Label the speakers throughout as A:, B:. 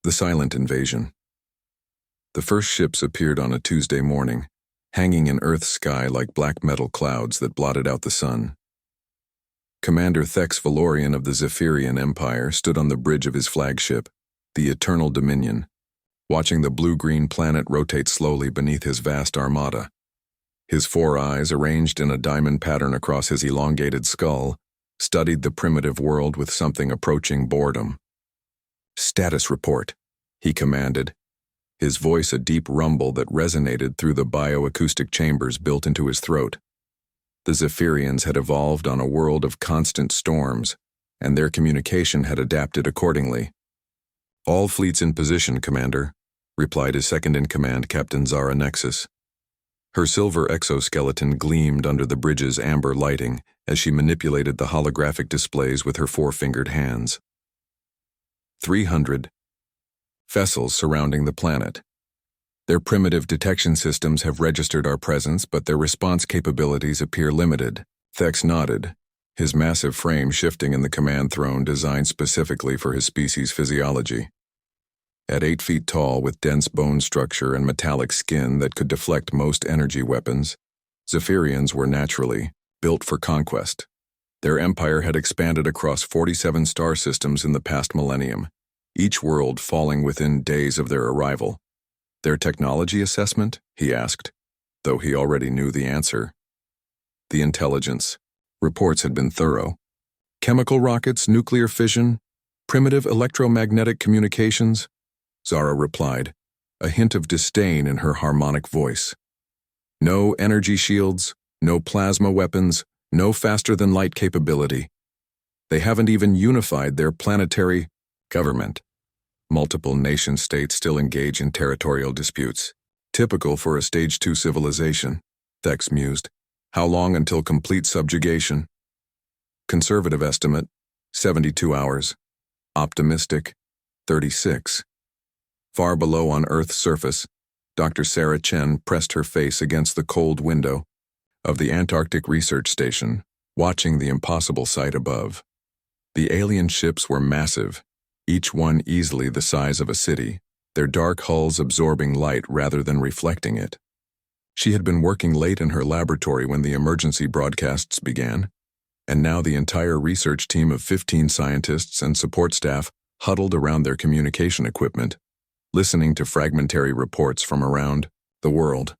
A: The silent invasion. The first ships appeared on a Tuesday morning, hanging in Earth's sky like black metal clouds that blotted out the sun. Commander Thex Valorian of the Zephyrian Empire stood on the bridge of his flagship, the Eternal Dominion, watching the blue-green planet rotate slowly beneath his vast armada. His four eyes, arranged in a diamond pattern across his elongated skull, studied the primitive world with something approaching boredom. "Status report," he commanded, his voice a deep rumble that resonated through the bioacoustic chambers built into his throat. The Zephyrians had evolved on a world of constant storms, and their communication had adapted accordingly. "All fleets in position, Commander," replied his second-in-command, Captain Zara Nexus. Her silver exoskeleton gleamed under the bridge's amber lighting as she manipulated the holographic displays with her four-fingered hands. 300 vessels surrounding the planet. Their primitive detection systems have registered our presence, but their response capabilities appear limited. Thex nodded, his massive frame shifting in the command throne designed specifically for his species' physiology. At 8 feet tall, with dense bone structure and metallic skin that could deflect most energy weapons, Zephyrians were naturally built for conquest. Their empire had expanded across 47 star systems in the past millennium, each world falling within days of their arrival. "Their technology assessment?" he asked, though he already knew the answer. "The intelligence. Reports had been thorough. Chemical rockets, nuclear fission, primitive electromagnetic communications," Zara replied, a hint of disdain in her harmonic voice. "No energy shields, no plasma weapons, no faster-than-light capability. They haven't even unified their planetary government. Multiple nation-states still engage in territorial disputes. Typical for a Stage 2 civilization," Thex mused. "How long until complete subjugation?" "Conservative estimate, 72 hours. Optimistic, 36. Far below on Earth's surface, Dr. Sarah Chen pressed her face against the cold window of the Antarctic Research Station, watching the impossible sight above. The alien ships were massive, each one easily the size of a city, their dark hulls absorbing light rather than reflecting it. She had been working late in her laboratory when the emergency broadcasts began, and now the entire research team of 15 scientists and support staff huddled around their communication equipment, listening to fragmentary reports from around the world.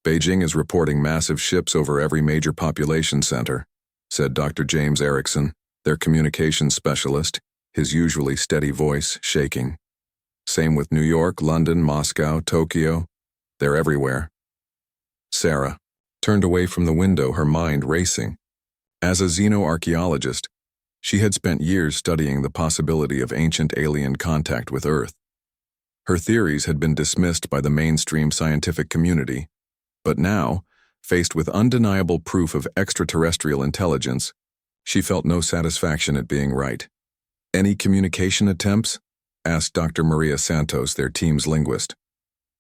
A: "Beijing is reporting massive ships over every major population center," said Dr. James Erickson, their communications specialist, his usually steady voice shaking. "Same with New York, London, Moscow, Tokyo. They're everywhere." Sarah turned away from the window, her mind racing. As a xenoarchaeologist, she had spent years studying the possibility of ancient alien contact with Earth. Her theories had been dismissed by the mainstream scientific community, but now, faced with undeniable proof of extraterrestrial intelligence, she felt no satisfaction at being right. "Any communication attempts?" asked Dr. Maria Santos, their team's linguist.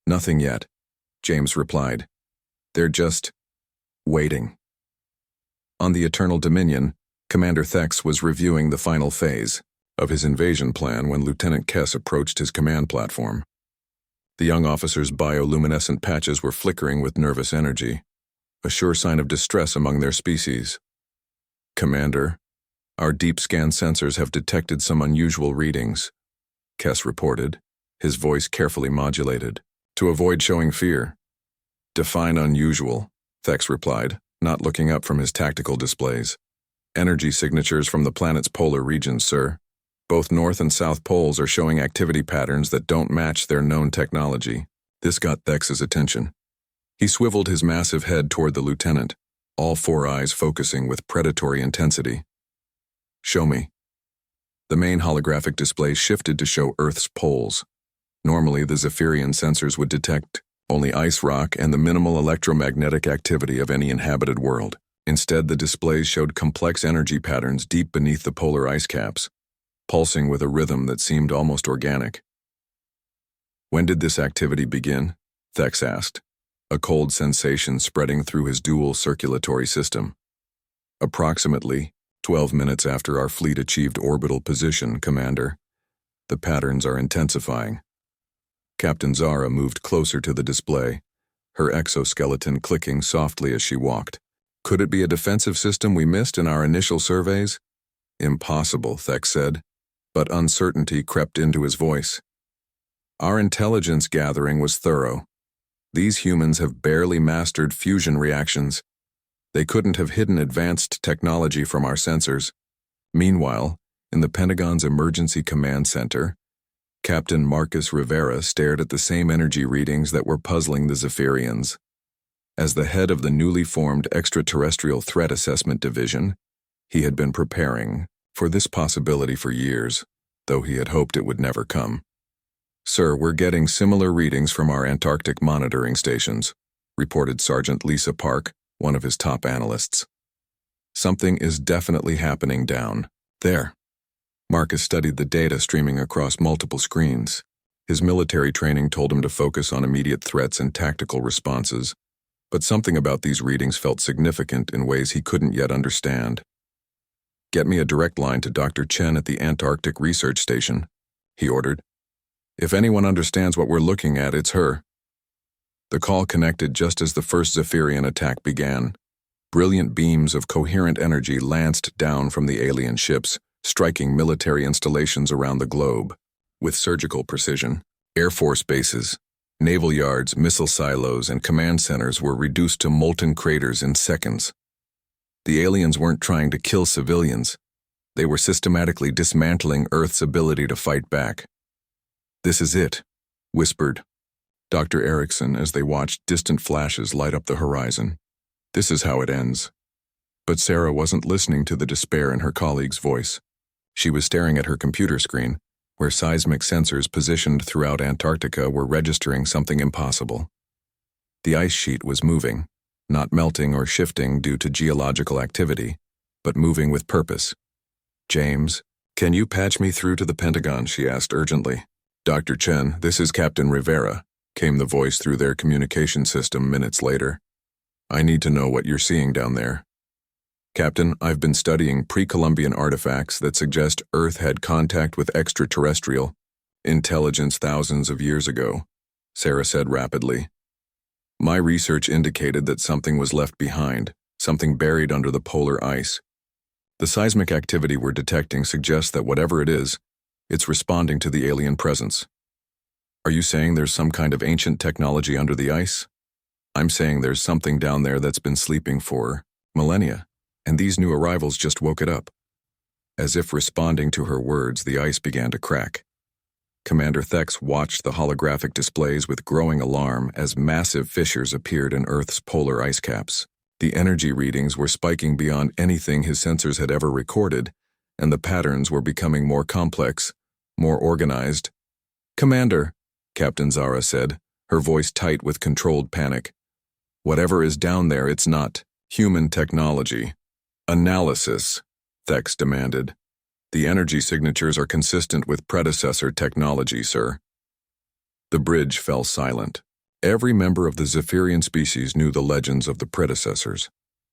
A: "Nothing yet," James replied. "They're just waiting." On the Eternal Dominion, Commander Thex was reviewing the final phase of his invasion plan when Lieutenant Kess approached his command platform. The young officer's bioluminescent patches were flickering with nervous energy, a sure sign of distress among their species. "Commander, our deep scan sensors have detected some unusual readings," Kess reported, his voice carefully modulated, to avoid showing fear. "Define unusual," Thex replied, not looking up from his tactical displays. "Energy signatures from the planet's polar regions, sir. Both North and South poles are showing activity patterns that don't match their known technology." This got Thex's attention. He swiveled his massive head toward the lieutenant, all four eyes focusing with predatory intensity. "Show me." The main holographic display shifted to show Earth's poles. Normally, the Zephyrian sensors would detect only ice rock and the minimal electromagnetic activity of any inhabited world. Instead, the displays showed complex energy patterns deep beneath the polar ice caps, pulsing with a rhythm that seemed almost organic. "When did this activity begin?" Thex asked, a cold sensation spreading through his dual circulatory system. "Approximately 12 minutes after our fleet achieved orbital position, Commander. The patterns are intensifying. Captain Zara moved closer to the display, her exoskeleton clicking softly as she walked. Could it be a defensive system we missed in our initial surveys? Impossible, Thek said, but uncertainty crept into his voice. Our intelligence gathering was thorough. These humans have barely mastered fusion reactions. They couldn't have hidden advanced technology from our sensors. Meanwhile, in the Pentagon's Emergency Command Center, Captain Marcus Rivera stared at the same energy readings that were puzzling the Zephyrians. As the head of the newly formed Extraterrestrial Threat Assessment Division, he had been preparing for this possibility for years, though he had hoped it would never come. "Sir, we're getting similar readings from our Antarctic monitoring stations," reported Sergeant Lisa Park, one of his top analysts. "Something is definitely happening down there." Marcus studied the data streaming across multiple screens. His military training told him to focus on immediate threats and tactical responses, but something about these readings felt significant in ways he couldn't yet understand. "Get me a direct line to Dr. Chen at the Antarctic Research Station," he ordered. "If anyone understands what we're looking at, it's her." The call connected just as the first Zephyrian attack began. Brilliant beams of coherent energy lanced down from the alien ships, striking military installations around the globe. With surgical precision, Air Force bases, naval yards, missile silos, and command centers were reduced to molten craters in seconds. The aliens weren't trying to kill civilians. They were systematically dismantling Earth's ability to fight back. "This is it," whispered Dr. Erickson as they watched distant flashes light up the horizon. "This is how it ends." But Sarah wasn't listening to the despair in her colleague's voice. She was staring at her computer screen, where seismic sensors positioned throughout Antarctica were registering something impossible. The ice sheet was moving, not melting or shifting due to geological activity, but moving with purpose. "James, can you patch me through to the Pentagon?" she asked urgently. "Dr. Chen, this is Captain Rivera," came the voice through their communication system minutes later. "I need to know what you're seeing down there." "Captain, I've been studying pre-Columbian artifacts that suggest Earth had contact with extraterrestrial intelligence thousands of years ago," Sarah said rapidly. "My research indicated that something was left behind, something buried under the polar ice. The seismic activity we're detecting suggests that whatever it is, it's responding to the alien presence." "Are you saying there's some kind of ancient technology under the ice?" "I'm saying there's something down there that's been sleeping for millennia, and these new arrivals just woke it up." As if responding to her words, the ice began to crack. Commander Thex watched the holographic displays with growing alarm as massive fissures appeared in Earth's polar ice caps. The energy readings were spiking beyond anything his sensors had ever recorded, and the patterns were becoming more complex, more organized. "Commander," Captain Zara said, her voice tight with controlled panic. "Whatever is down there, it's not human technology." "Analysis," Thex demanded. "The energy signatures are consistent with predecessor technology, sir." The bridge fell silent. Every member of the Zephyrian species knew the legends of the predecessors,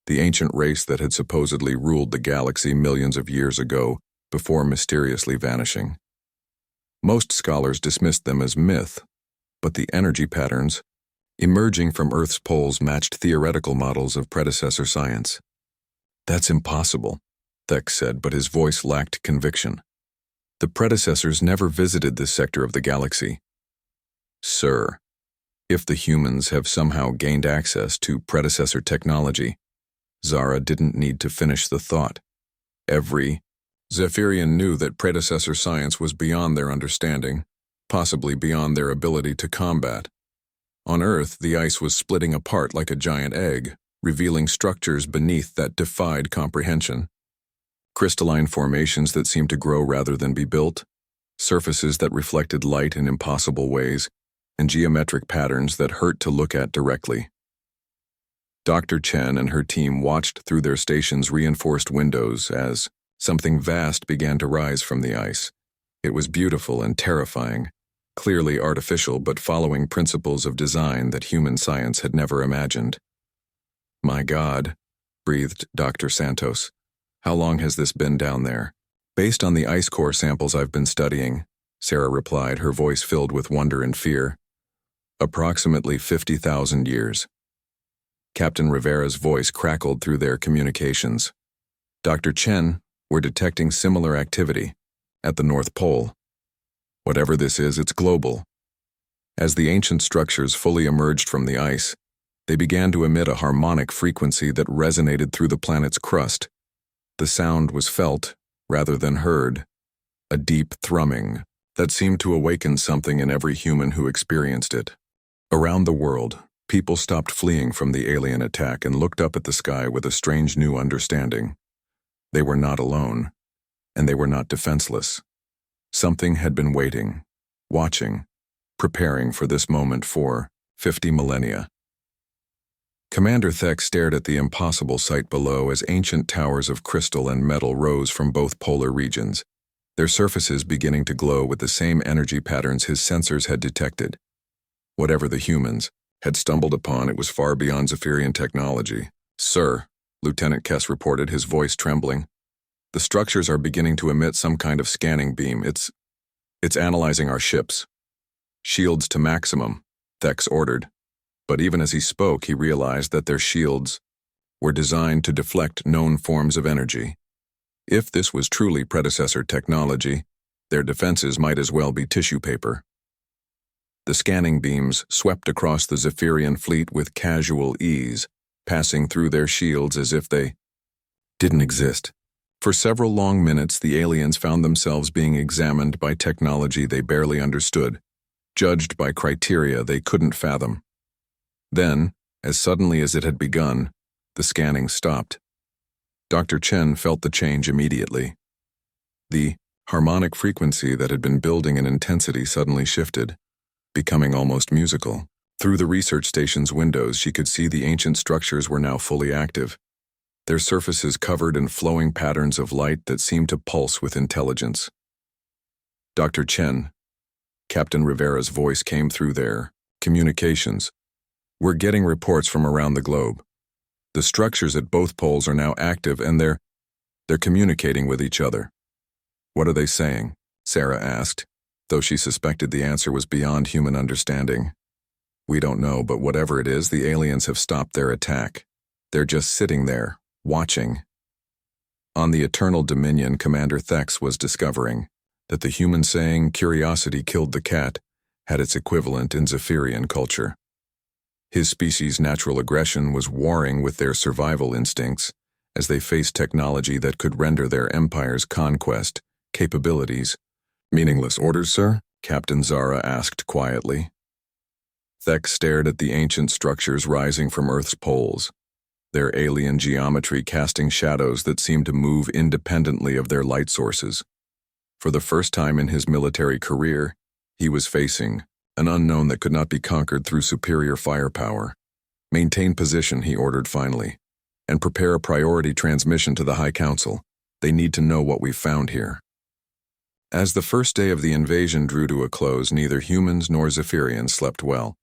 A: the ancient race that had supposedly ruled the galaxy millions of years ago before mysteriously vanishing. Most scholars dismissed them as myth, but the energy patterns emerging from Earth's poles matched theoretical models of predecessor science. "That's impossible," Thex said, but his voice lacked conviction. "The predecessors never visited this sector of the galaxy." "Sir, if the humans have somehow gained access to predecessor technology," Zara didn't need to finish the thought. Every Zephyrian knew that predecessor science was beyond their understanding, possibly beyond their ability to combat. On Earth, the ice was splitting apart like a giant egg, revealing structures beneath that defied comprehension. Crystalline formations that seemed to grow rather than be built, surfaces that reflected light in impossible ways, and geometric patterns that hurt to look at directly. Dr. Chen and her team watched through their station's reinforced windows as something vast began to rise from the ice. It was beautiful and terrifying, clearly artificial but following principles of design that human science had never imagined. "My God," breathed Dr. Santos. "How long has this been down there?" "Based on the ice core samples I've been studying," Sarah replied, her voice filled with wonder and fear. Approximately 50,000 years. Captain Rivera's voice crackled through their communications. Dr. Chen, we're detecting similar activity at the North Pole. Whatever this is, it's global. As the ancient structures fully emerged from the ice, they began to emit a harmonic frequency that resonated through the planet's crust. The sound was felt, rather than heard, a deep thrumming that seemed to awaken something in every human who experienced it. Around the world, people stopped fleeing from the alien attack and looked up at the sky with a strange new understanding. They were not alone, and they were not defenseless. Something had been waiting, watching, preparing for this moment for 50 millennia. Commander Thek stared at the impossible sight below as ancient towers of crystal and metal rose from both polar regions, their surfaces beginning to glow with the same energy patterns his sensors had detected. Whatever the humans had stumbled upon, it was far beyond Zephyrian technology. "Sir," Lieutenant Kess reported, his voice trembling, "the structures are beginning to emit some kind of scanning beam. It's analyzing our ships." "Shields to maximum," Thex ordered. But even as he spoke, he realized that their shields were designed to deflect known forms of energy. If this was truly predecessor technology, their defenses might as well be tissue paper. The scanning beams swept across the Zephyrian fleet with casual ease, passing through their shields as if they didn't exist. For several long minutes, the aliens found themselves being examined by technology they barely understood, judged by criteria they couldn't fathom. Then, as suddenly as it had begun, the scanning stopped. Dr. Chen felt the change immediately. The harmonic frequency that had been building in intensity suddenly shifted, becoming almost musical. Through the research station's windows, she could see the ancient structures were now fully active, their surfaces covered in flowing patterns of light that seemed to pulse with intelligence. "Dr. Chen," Captain Rivera's voice came through their communications. "We're getting reports from around the globe. The structures at both poles are now active and they're communicating with each other." "What are they saying?" Sarah asked, though she suspected the answer was beyond human understanding. "We don't know, but whatever it is, the aliens have stopped their attack. They're just sitting there, watching." On the Eternal Dominion, Commander Thex was discovering that the human saying, "Curiosity killed the cat," had its equivalent in Zephyrian culture. His species' natural aggression was warring with their survival instincts as they faced technology that could render their empire's conquest capabilities meaningless. "Orders, sir?" Captain Zara asked quietly. Thex stared at the ancient structures rising from Earth's poles, their alien geometry casting shadows that seemed to move independently of their light sources. For the first time in his military career, he was facing an unknown that could not be conquered through superior firepower. "Maintain position," he ordered finally, "and prepare a priority transmission to the High Council. They need to know what we've found here." As the first day of the invasion drew to a close, neither humans nor Zephyrians slept well.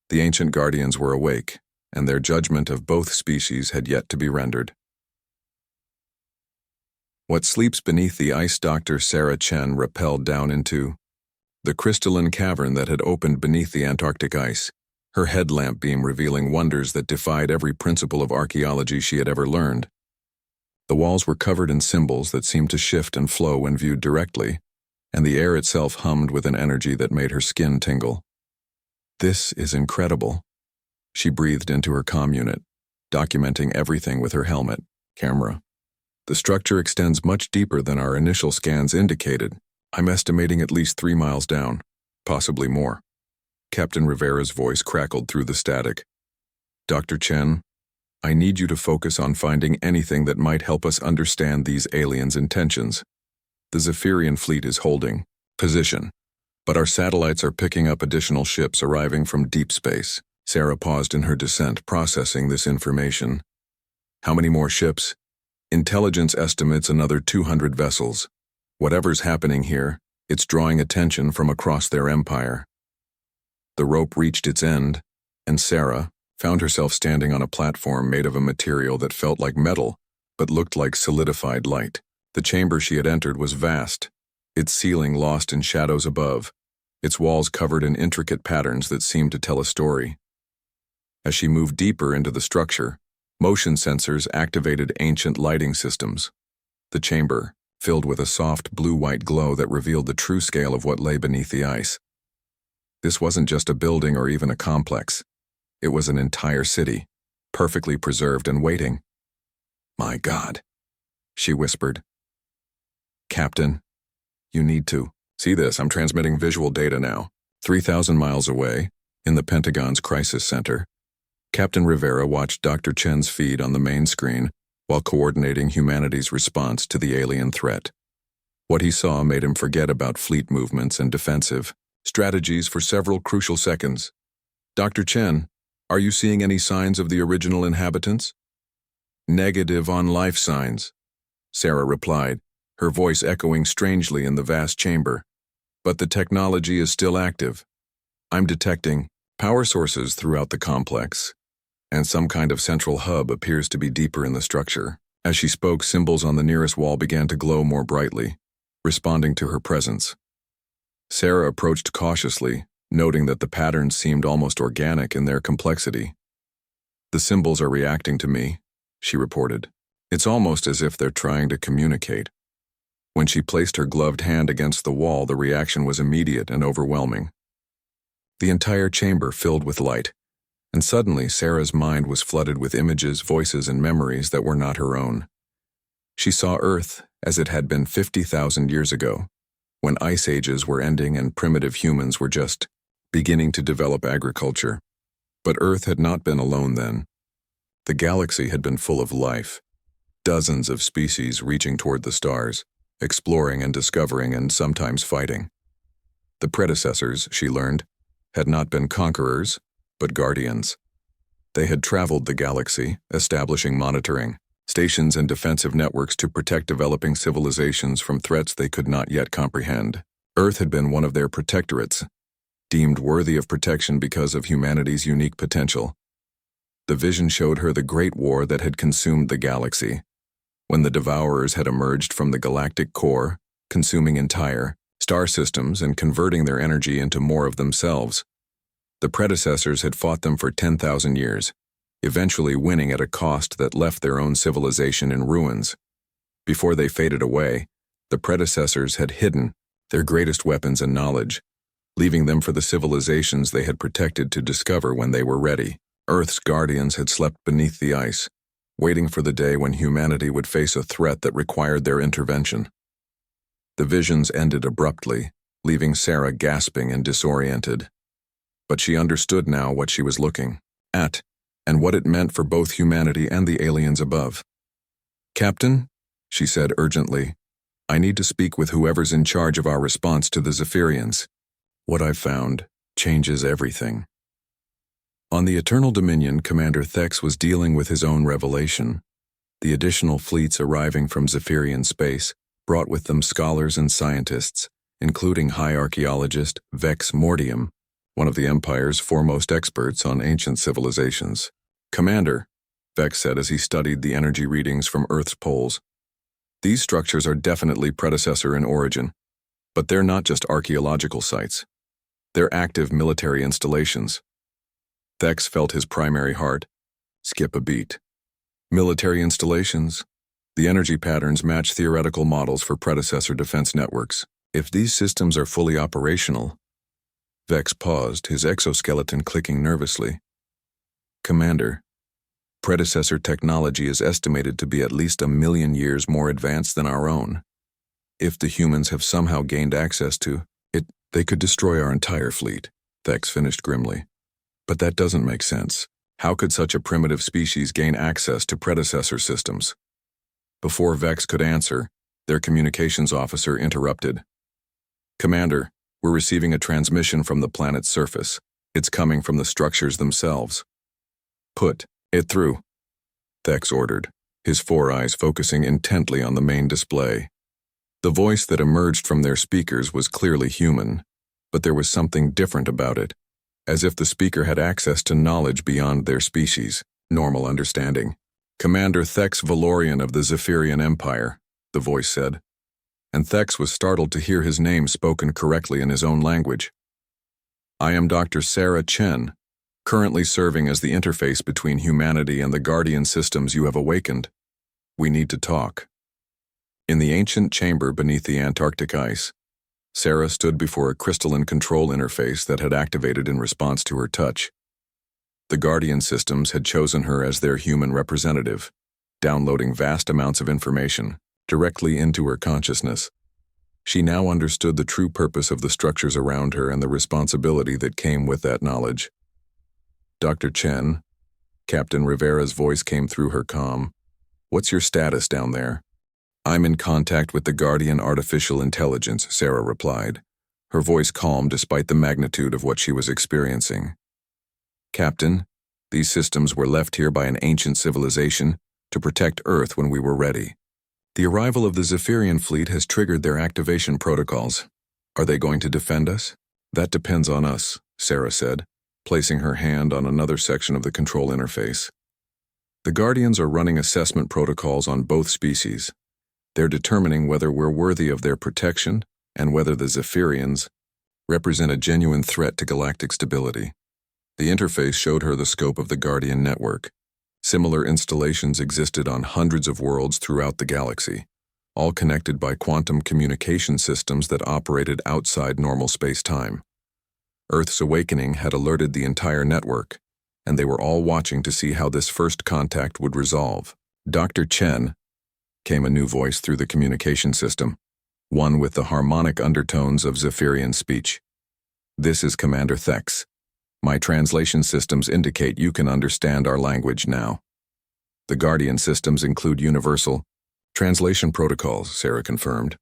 A: The ancient guardians were awake, and their judgment of both species had yet to be rendered. What sleeps beneath the ice? Dr. Sarah Chen rappelled down into the crystalline cavern that had opened beneath the Antarctic ice, her headlamp beam revealing wonders that defied every principle of archaeology she had ever learned. The walls were covered in symbols that seemed to shift and flow when viewed directly, and the air itself hummed with an energy that made her skin tingle. "This is incredible," she breathed into her comm unit, documenting everything with her helmet, camera. "The structure extends much deeper than our initial scans indicated. I'm estimating at least 3 miles down, possibly more." Captain Rivera's voice crackled through the static. "Dr. Chen, I need you to focus on finding anything that might help us understand these aliens' intentions. The Zephyrian fleet is holding position, but our satellites are picking up additional ships arriving from deep space." Sarah paused in her descent, processing this information. "How many more ships?" "Intelligence estimates another 200 vessels. Whatever's happening here, it's drawing attention from across their empire." The rope reached its end, and Sarah found herself standing on a platform made of a material that felt like metal, but looked like solidified light. The chamber she had entered was vast, its ceiling lost in shadows above, its walls covered in intricate patterns that seemed to tell a story. As she moved deeper into the structure, motion sensors activated ancient lighting systems. The chamber, filled with a soft blue-white glow that revealed the true scale of what lay beneath the ice. This wasn't just a building or even a complex. It was an entire city, perfectly preserved and waiting. "My God," she whispered. "Captain, you need to see this. I'm transmitting visual data now." 3,000 miles away, in the Pentagon's crisis center, Captain Rivera watched Dr. Chen's feed on the main screen while coordinating humanity's response to the alien threat. What he saw made him forget about fleet movements and defensive strategies for several crucial seconds. "Dr. Chen, are you seeing any signs of the original inhabitants?" "Negative on life signs," Sarah replied, her voice echoing strangely in the vast chamber. "But the technology is still active. I'm detecting power sources throughout the complex, and some kind of central hub appears to be deeper in the structure." As she spoke, symbols on the nearest wall began to glow more brightly, responding to her presence. Sarah approached cautiously, noting that the patterns seemed almost organic in their complexity. "The symbols are reacting to me," she reported. "It's almost as if they're trying to communicate." When she placed her gloved hand against the wall, the reaction was immediate and overwhelming. The entire chamber filled with light, and suddenly Sarah's mind was flooded with images, voices, and memories that were not her own. She saw Earth as it had been 50,000 years ago, when ice ages were ending and primitive humans were just beginning to develop agriculture. But Earth had not been alone then. The galaxy had been full of life, dozens of species reaching toward the stars, exploring and discovering and sometimes fighting. The predecessors, she learned, had not been conquerors, but guardians. They had traveled the galaxy, establishing monitoring stations and defensive networks to protect developing civilizations from threats they could not yet comprehend. Earth had been one of their protectorates, deemed worthy of protection because of humanity's unique potential. The vision showed her the great war that had consumed the galaxy, when the Devourers had emerged from the galactic core, consuming entire star systems and converting their energy into more of themselves. The predecessors had fought them for 10,000 years, eventually winning at a cost that left their own civilization in ruins. Before they faded away, the predecessors had hidden their greatest weapons and knowledge, leaving them for the civilizations they had protected to discover when they were ready. Earth's guardians had slept beneath the ice, waiting for the day when humanity would face a threat that required their intervention. The visions ended abruptly, leaving Sarah gasping and disoriented. But she understood now what she was looking at, and what it meant for both humanity and the aliens above. "Captain," she said urgently, "I need to speak with whoever's in charge of our response to the Zephyrians. What I've found changes everything." On the Eternal Dominion, Commander Thex was dealing with his own revelation. The additional fleets arriving from Zephyrian space brought with them scholars and scientists, including High Archaeologist Vex Mortium, one of the Empire's foremost experts on ancient civilizations. "Commander," Vex said as he studied the energy readings from Earth's poles, "these structures are definitely predecessor in origin, but they're not just archaeological sites. They're active military installations." Thex felt his primary heart skip a beat. Military installations. The energy patterns match theoretical models for predecessor defense networks. If these systems are fully operational— Vex paused, his exoskeleton clicking nervously. "Commander, predecessor technology is estimated to be at least 1,000,000 years more advanced than our own. If the humans have somehow gained access to it, they could destroy our entire fleet," Thex finished grimly. "But that doesn't make sense. How could such a primitive species gain access to predecessor systems?" Before Vex could answer, their communications officer interrupted. "Commander, we're receiving a transmission from the planet's surface. It's coming from the structures themselves." "Put it through," Thex ordered, his four eyes focusing intently on the main display. The voice that emerged from their speakers was clearly human, but there was something different about it, as if the speaker had access to knowledge beyond their species' normal understanding. "Commander Thex Valorian of the Zephyrian Empire," the voice said. and Thex was startled to hear his name spoken correctly in his own language. I am Dr. Sarah Chen, currently serving as the interface between humanity and the Guardian systems you have awakened. We need to talk. In the ancient chamber beneath the Antarctic ice, Sarah stood before a crystalline control interface that had activated in response to her touch. The Guardian systems had chosen her as their human representative, downloading vast amounts of information directly into her consciousness. She now understood the true purpose of the structures around her and the responsibility that came with that knowledge. Dr. Chen, Captain Rivera's voice came through her comm. What's your status down there? I'm in contact with the Guardian Artificial Intelligence, Sarah replied, her voice calm despite the magnitude of what she was experiencing. Captain, these systems were left here by an ancient civilization to protect Earth when we were ready. The arrival of the Zephyrian fleet has triggered their activation protocols. Are they going to defend us? That depends on us, Sarah said, placing her hand on another section of the control interface. The Guardians are running assessment protocols on both species. They're determining whether we're worthy of their protection and whether the Zephyrians represent a genuine threat to galactic stability. The interface showed her the scope of the Guardian network. Similar installations existed on hundreds of worlds throughout the galaxy, all connected by quantum communication systems that operated outside normal space-time. Earth's awakening had alerted the entire network, and they were all watching to see how this first contact would resolve. Dr. Chen, came a new voice through the communication system, one with the harmonic undertones of Zephyrian speech. This is Commander Thex. My translation systems indicate you can understand our language now. The Guardian systems include universal translation protocols, Sarah confirmed.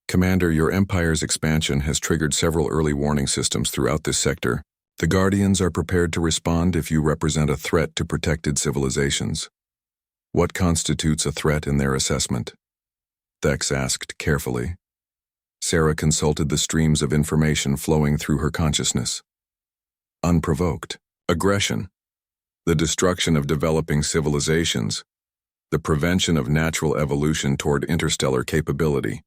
A: Commander, your Empire's expansion has triggered several early warning systems throughout this sector. The Guardians are prepared to respond if you represent a threat to protected civilizations. What constitutes a threat in their assessment? Thex asked carefully. Sarah consulted the streams of information flowing through her consciousness. Unprovoked. Aggression. The destruction of developing civilizations. The prevention of natural evolution toward interstellar capability.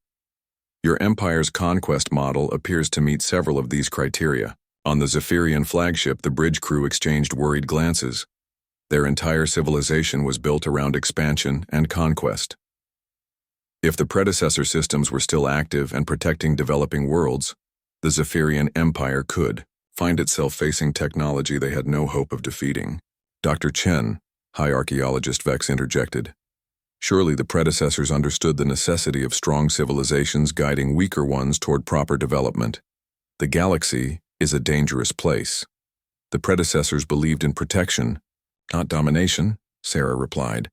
A: Your Empire's conquest model appears to meet several of these criteria. On the Zephyrian flagship, the bridge crew exchanged worried glances. Their entire civilization was built around expansion and conquest. If the predecessor systems were still active and protecting developing worlds, the Zephyrian Empire could find itself facing technology they had no hope of defeating. Dr. Chen, High Archaeologist Vex interjected. Surely the predecessors understood the necessity of strong civilizations guiding weaker ones toward proper development. The galaxy is a dangerous place. The predecessors believed in protection, not domination, Sarah replied.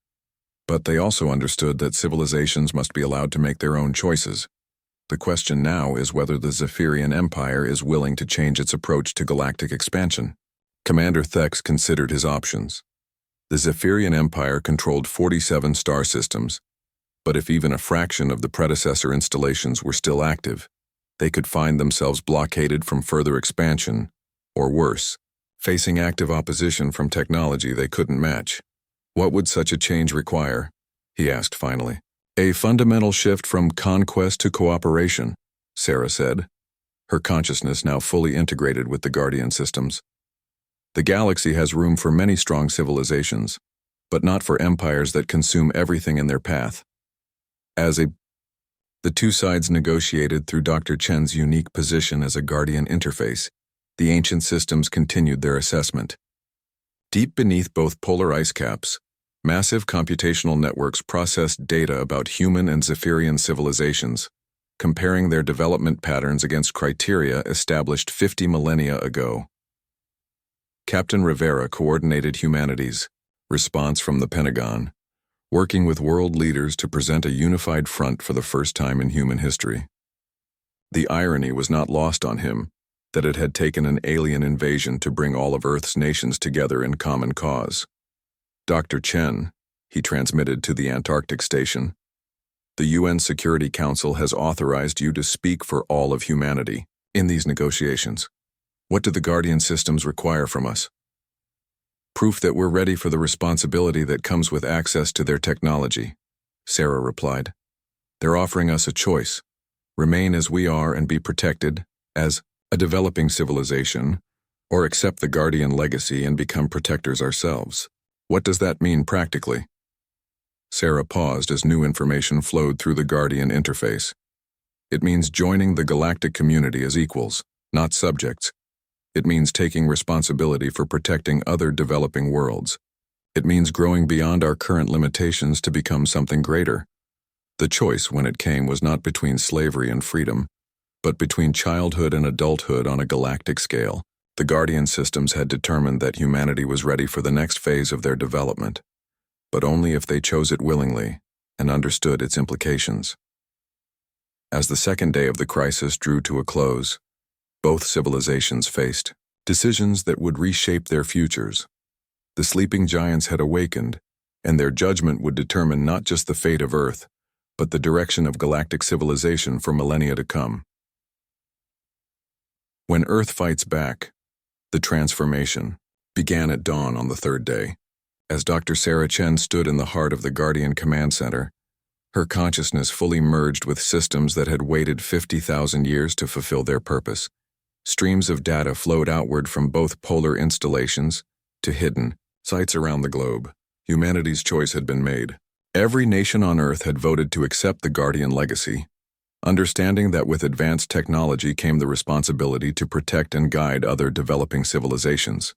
A: But they also understood that civilizations must be allowed to make their own choices. The question now is whether the Zephyrian Empire is willing to change its approach to galactic expansion. Commander Thex considered his options. The Zephyrian Empire controlled 47 star systems, but if even a fraction of the predecessor installations were still active, they could find themselves blockaded from further expansion, or worse, facing active opposition from technology they couldn't match. What would such a change require? He asked finally. A fundamental shift from conquest to cooperation, Sarah said, her consciousness now fully integrated with the Guardian systems. The galaxy has room for many strong civilizations, but not for empires that consume everything in their path. The two sides negotiated through Dr. Chen's unique position as a Guardian interface. The ancient systems continued their assessment. Deep beneath both polar ice caps, massive computational networks processed data about human and Zephyrian civilizations, comparing their development patterns against criteria established 50 millennia ago. Captain Rivera coordinated humanity's response from the Pentagon, working with world leaders to present a unified front for the first time in human history. The irony was not lost on him that it had taken an alien invasion to bring all of Earth's nations together in common cause. Dr. Chen, he transmitted to the Antarctic station, the UN Security Council has authorized you to speak for all of humanity in these negotiations. What do the Guardian systems require from us? Proof that we're ready for the responsibility that comes with access to their technology, Sarah replied. They're offering us a choice, Remain as we are and be protected as a developing civilization, or accept the Guardian legacy and become protectors ourselves. What does that mean practically? Sarah paused as new information flowed through the Guardian interface. It means joining the galactic community as equals, not subjects. It means taking responsibility for protecting other developing worlds. It means growing beyond our current limitations to become something greater. The choice, when it came, was not between slavery and freedom, but between childhood and adulthood on a galactic scale. The Guardian systems had determined that humanity was ready for the next phase of their development, but only if they chose it willingly and understood its implications. As the second day of the crisis drew to a close, both civilizations faced decisions that would reshape their futures. The sleeping giants had awakened, and their judgment would determine not just the fate of Earth, but the direction of galactic civilization for millennia to come. When Earth fights back, the transformation began at dawn on the third day. As Dr. Sarah Chen stood in the heart of the Guardian Command Center, her consciousness fully merged with systems that had waited 50,000 years to fulfill their purpose. Streams of data flowed outward from both polar installations to hidden sites around the globe. Humanity's choice had been made. Every nation on Earth had voted to accept the Guardian legacy, understanding that with advanced technology came the responsibility to protect and guide other developing civilizations.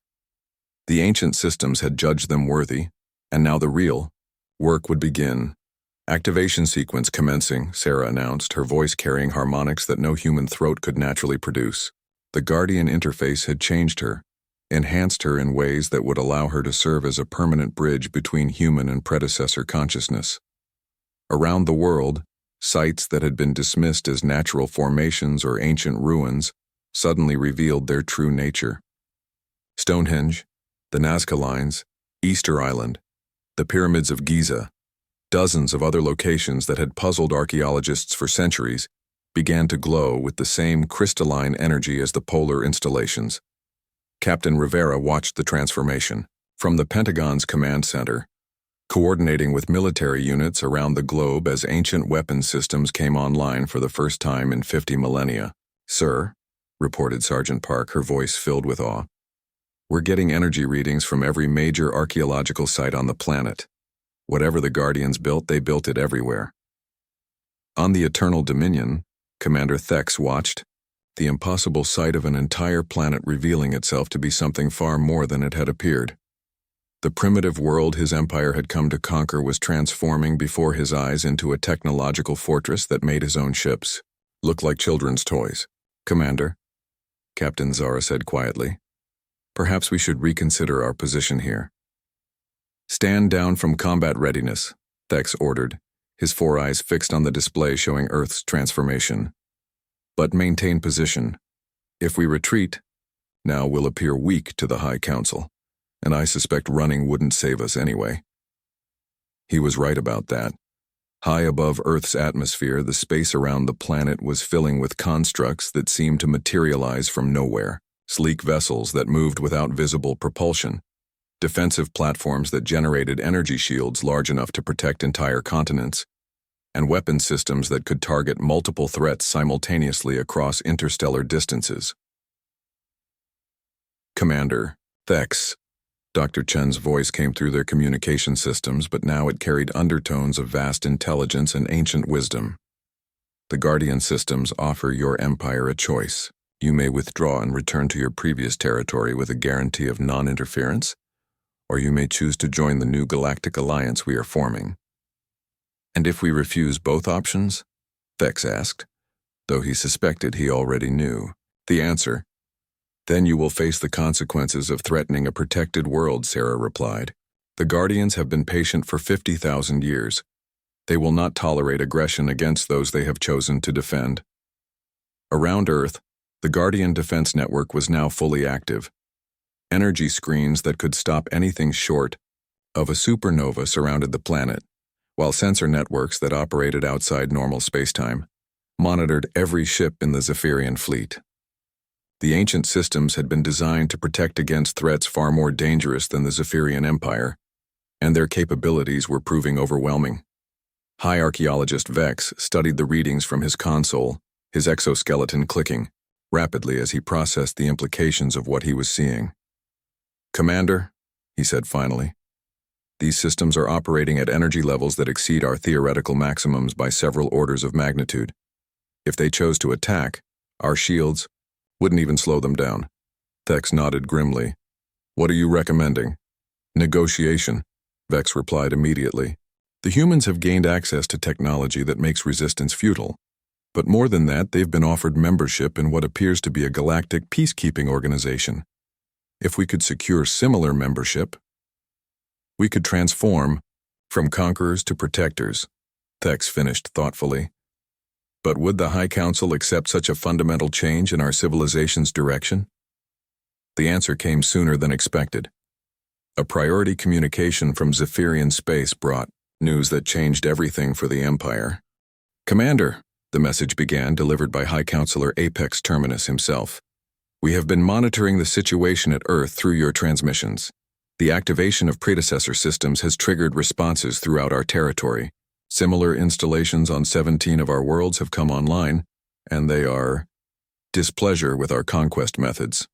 A: The ancient systems had judged them worthy, and now the real work would begin. Activation sequence commencing, Sarah announced, her voice carrying harmonics that no human throat could naturally produce. The Guardian interface had changed her, enhanced her in ways that would allow her to serve as a permanent bridge between human and predecessor consciousness. Around the world, sites that had been dismissed as natural formations or ancient ruins suddenly revealed their true nature. Stonehenge, the Nazca Lines, Easter Island, the Pyramids of Giza, dozens of other locations that had puzzled archaeologists for centuries began to glow with the same crystalline energy as the polar installations. Captain Rivera watched the transformation from the Pentagon's command center, coordinating with military units around the globe as ancient weapon systems came online for the first time in 50 millennia. "Sir," reported Sergeant Park, her voice filled with awe, "we're getting energy readings from every major archaeological site on the planet. Whatever the Guardians built, they built it everywhere." On the Eternal Dominion, Commander Thex watched, the impossible sight of an entire planet revealing itself to be something far more than it had appeared. The primitive world his empire had come to conquer was transforming before his eyes into a technological fortress that made his own ships look like children's toys. "Commander," Captain Zara said quietly, "perhaps we should reconsider our position here." "Stand down from combat readiness," Thex ordered, his four eyes fixed on the display showing Earth's transformation. "But maintain position. If we retreat, now we'll appear weak to the High Council, and I suspect running wouldn't save us anyway." He was right about that. High above Earth's atmosphere, the space around the planet was filling with constructs that seemed to materialize from nowhere, sleek vessels that moved without visible propulsion, defensive platforms that generated energy shields large enough to protect entire continents, and weapon systems that could target multiple threats simultaneously across interstellar distances. "Commander, Thex," Dr. Chen's voice came through their communication systems, but now it carried undertones of vast intelligence and ancient wisdom. "The Guardian systems offer your empire a choice. You may withdraw and return to your previous territory with a guarantee of non-interference, or you may choose to join the new galactic alliance we are forming." "And if we refuse both options?" Thex asked, though he suspected he already knew the answer. "Then you will face the consequences of threatening a protected world," Sarah replied. "The Guardians have been patient for 50,000 years. They will not tolerate aggression against those they have chosen to defend." Around Earth, the Guardian Defense Network was now fully active. Energy screens that could stop anything short of a supernova surrounded the planet, while sensor networks that operated outside normal spacetime monitored every ship in the Zephyrian fleet. The ancient systems had been designed to protect against threats far more dangerous than the Zephyrian Empire, and their capabilities were proving overwhelming. High archaeologist Vex studied the readings from his console, his exoskeleton clicking rapidly as he processed the implications of what he was seeing. "Commander," he said finally, "these systems are operating at energy levels that exceed our theoretical maximums by several orders of magnitude. If they chose to attack, our shields wouldn't even slow them down." Thex nodded grimly. "What are you recommending?" "Negotiation," Vex replied immediately. "The humans have gained access to technology that makes resistance futile. But more than that, they've been offered membership in what appears to be a galactic peacekeeping organization. If we could secure similar membership, we could transform from conquerors to protectors," Thex finished thoughtfully. "But would the High Council accept such a fundamental change in our civilization's direction?" The answer came sooner than expected. A priority communication from Zephyrian space brought news that changed everything for the Empire. "Commander," the message began, delivered by High Counselor Apex Terminus himself. "We have been monitoring the situation at Earth through your transmissions. The activation of predecessor systems has triggered responses throughout our territory. Similar installations on 17 of our worlds have come online, and they are displeasure with our conquest methods."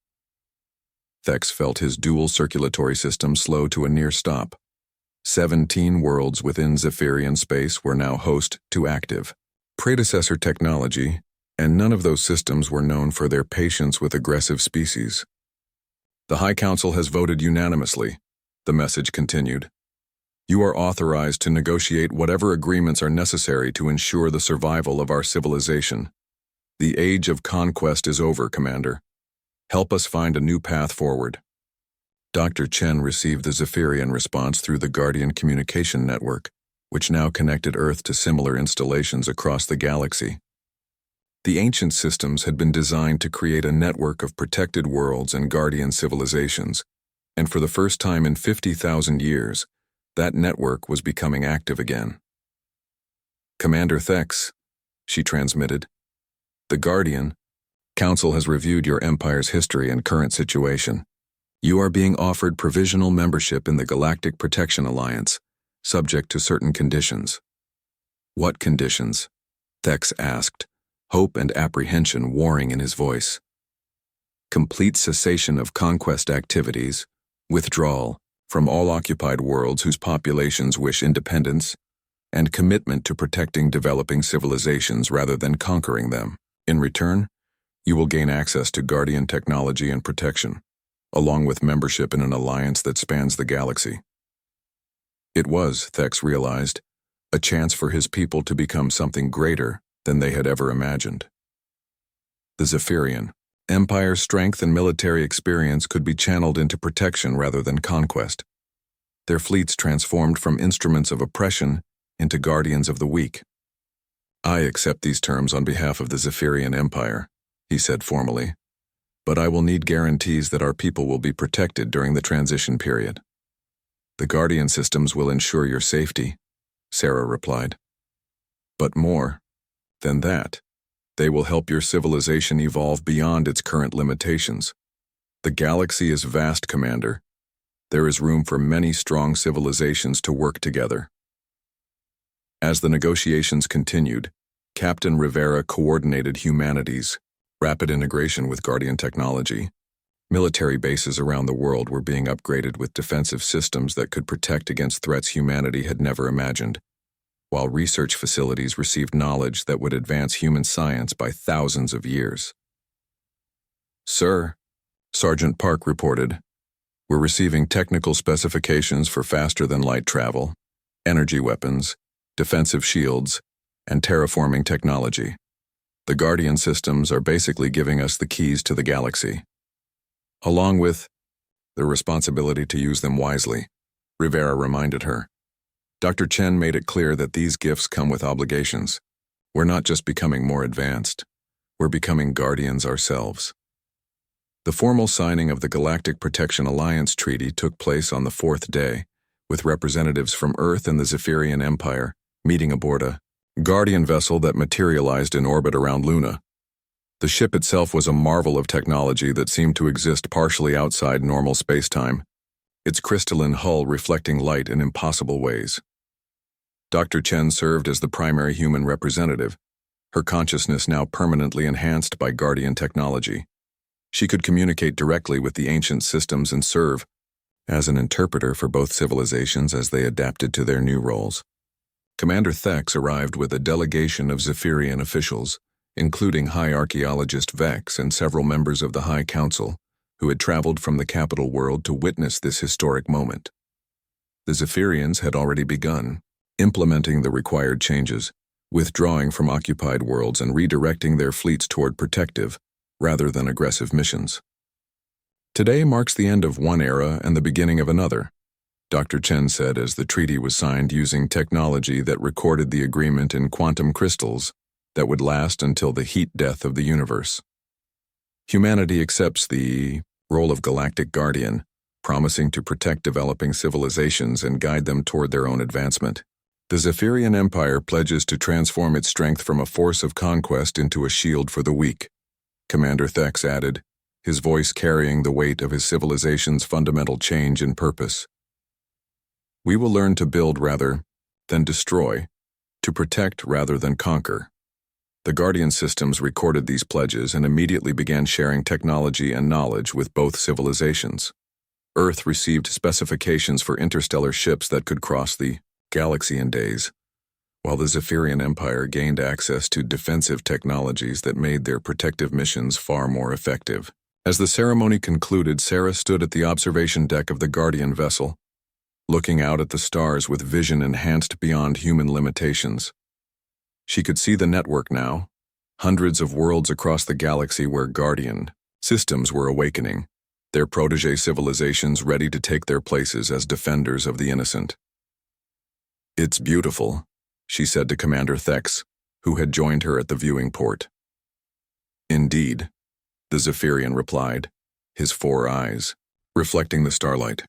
A: Thex felt his dual circulatory system slow to a near stop. 17 worlds within Zephyrian space were now host to active predecessor technology, and none of those systems were known for their patience with aggressive species. "The High Council has voted unanimously," the message continued. "You are authorized to negotiate whatever agreements are necessary to ensure the survival of our civilization. The age of conquest is over, Commander. Help us find a new path forward." Dr. Chen received the Zephyrian response through the Guardian Communication Network, which now connected Earth to similar installations across the galaxy. The ancient systems had been designed to create a network of protected worlds and guardian civilizations, and for the first time in 50,000 years, that network was becoming active again. "Commander Thex," she transmitted, "the Guardian Council has reviewed your Empire's history and current situation. You are being offered provisional membership in the Galactic Protection Alliance, subject to certain conditions." "What conditions?" Thex asked, hope and apprehension warring in his voice. "Complete cessation of conquest activities, withdrawal from all occupied worlds whose populations wish independence, and commitment to protecting developing civilizations rather than conquering them. In return, you will gain access to Guardian technology and protection, along with membership in an alliance that spans the galaxy." It was, Thex realized, a chance for his people to become something greater than they had ever imagined. The Zephyrian Empire's strength and military experience could be channeled into protection rather than conquest. Their fleets transformed from instruments of oppression into guardians of the weak. "I accept these terms on behalf of the Zephyrian Empire," he said formally, "but I will need guarantees that our people will be protected during the transition period." "The Guardian systems will ensure your safety," Sarah replied. "But more than that, they will help your civilization evolve beyond its current limitations. The galaxy is vast, Commander. There is room for many strong civilizations to work together." As the negotiations continued, Captain Rivera coordinated humanity's rapid integration with Guardian technology. Military bases around the world were being upgraded with defensive systems that could protect against threats humanity had never imagined, while research facilities received knowledge that would advance human science by thousands of years. "Sir," Sergeant Park reported, "we're receiving technical specifications for faster-than-light travel, energy weapons, defensive shields, and terraforming technology. The Guardian systems are basically giving us the keys to the galaxy, along with the responsibility to use them wisely," Rivera reminded her. Dr. Chen made it clear that these gifts come with obligations. "We're not just becoming more advanced, we're becoming guardians ourselves." The formal signing of the Galactic Protection Alliance Treaty took place on the 4th day, with representatives from Earth and the Zephyrian Empire meeting aboard a Guardian vessel that materialized in orbit around Luna. The ship itself was a marvel of technology that seemed to exist partially outside normal space-time, its crystalline hull reflecting light in impossible ways. Dr. Chen served as the primary human representative, her consciousness now permanently enhanced by Guardian technology. She could communicate directly with the ancient systems and serve as an interpreter for both civilizations as they adapted to their new roles. Commander Thex arrived with a delegation of Zephyrian officials, including High Archaeologist Vex and several members of the High Council, who had traveled from the capital world to witness this historic moment. The Zephyrians had already begun implementing the required changes, withdrawing from occupied worlds and redirecting their fleets toward protective, rather than aggressive missions. Today marks the end of one era and the beginning of another, Dr. Chen said as the treaty was signed using technology that recorded the agreement in quantum crystals that would last until the heat death of the universe. Humanity accepts the role of Galactic Guardian, promising to protect developing civilizations and guide them toward their own advancement. The Zephyrian Empire pledges to transform its strength from a force of conquest into a shield for the weak, Commander Thex added, his voice carrying the weight of his civilization's fundamental change in purpose. We will learn to build rather than destroy, to protect rather than conquer. The Guardian systems recorded these pledges and immediately began sharing technology and knowledge with both civilizations. Earth received specifications for interstellar ships that could cross the galaxy in days, while the Zephyrian Empire gained access to defensive technologies that made their protective missions far more effective. As the ceremony concluded, Sarah stood at the observation deck of the Guardian vessel, looking out at the stars with vision enhanced beyond human limitations. She could see the network now, hundreds of worlds across the galaxy where Guardian systems were awakening, their protege civilizations ready to take their places as defenders of the innocent. It's beautiful, she said to Commander Thex, who had joined her at the viewing port. Indeed, the Zephyrian replied, his 4 eyes reflecting the starlight.